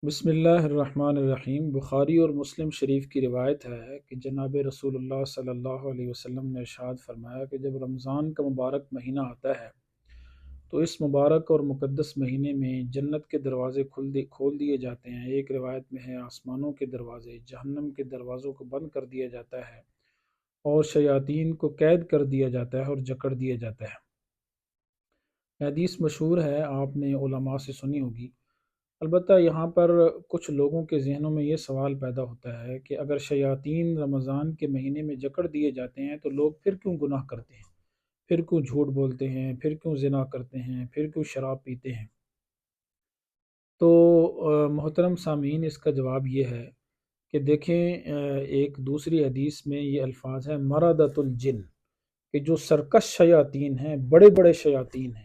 بسم اللہ الرحمن الرحیم۔ بخاری اور مسلم شریف کی روایت ہے کہ جناب رسول اللہ صلی اللہ علیہ وسلم نے ارشاد فرمایا کہ جب رمضان کا مبارک مہینہ آتا ہے تو اس مبارک اور مقدس مہینے میں جنت کے دروازے کھول دیے جاتے ہیں۔ ایک روایت میں ہے آسمانوں کے دروازے، جہنم کے دروازوں کو بند کر دیا جاتا ہے اور شیاطین کو قید کر دیا جاتا ہے اور جکڑ دیا جاتا ہے۔ حدیث مشہور ہے، آپ نے علماء سے سنی ہوگی۔ البتہ یہاں پر کچھ لوگوں کے ذہنوں میں یہ سوال پیدا ہوتا ہے کہ اگر شیاطین رمضان کے مہینے میں جکڑ دیے جاتے ہیں تو لوگ پھر کیوں گناہ کرتے ہیں، پھر کیوں جھوٹ بولتے ہیں، پھر کیوں زنا کرتے ہیں، پھر کیوں شراب پیتے ہیں؟ تو محترم سامعین، اس کا جواب یہ ہے کہ دیکھیں، ایک دوسری حدیث میں یہ الفاظ ہیں مرادت الجن، کہ جو سرکش شیاطین ہیں، بڑے بڑے شیاطین ہیں،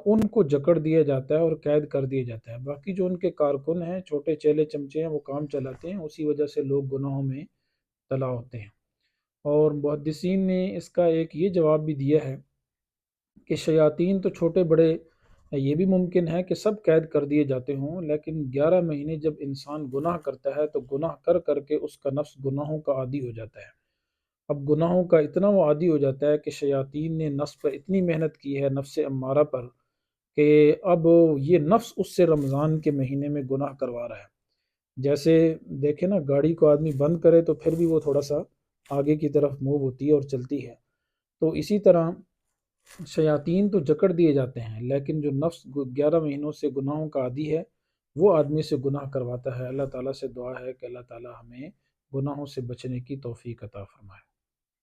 ان کو جکڑ دیا جاتا ہے اور قید کر دیا جاتا ہے۔ باقی جو ان کے کارکن ہیں، چھوٹے چیلے چمچے ہیں، وہ کام چلاتے ہیں، اسی وجہ سے لوگ گناہوں میں مبتلا ہوتے ہیں۔ اور محدثین نے اس کا ایک یہ جواب بھی دیا ہے کہ شیاطین تو چھوٹے بڑے، یہ بھی ممکن ہے کہ سب قید کر دیے جاتے ہوں، لیکن 11 مہینے جب انسان گناہ کرتا ہے تو گناہ کر کر کے اس کا نفس گناہوں کا عادی ہو جاتا ہے۔ اب گناہوں کا اتنا وہ عادی ہو جاتا ہے کہ شیاطین نے نفس پر اتنی محنت کی ہے، نفس امارہ پر، کہ اب یہ نفس اس سے رمضان کے مہینے میں گناہ کروا رہا ہے۔ جیسے دیکھیں نا، گاڑی کو آدمی بند کرے تو پھر بھی وہ تھوڑا سا آگے کی طرف موو ہوتی ہے اور چلتی ہے، تو اسی طرح شیاطین تو جکڑ دیے جاتے ہیں، لیکن جو نفس 11 مہینوں سے گناہوں کا عادی ہے وہ آدمی سے گناہ کرواتا ہے۔ اللہ تعالیٰ سے دعا ہے کہ اللہ تعالیٰ ہمیں گناہوں سے بچنے کی توفیق عطا فرمائے۔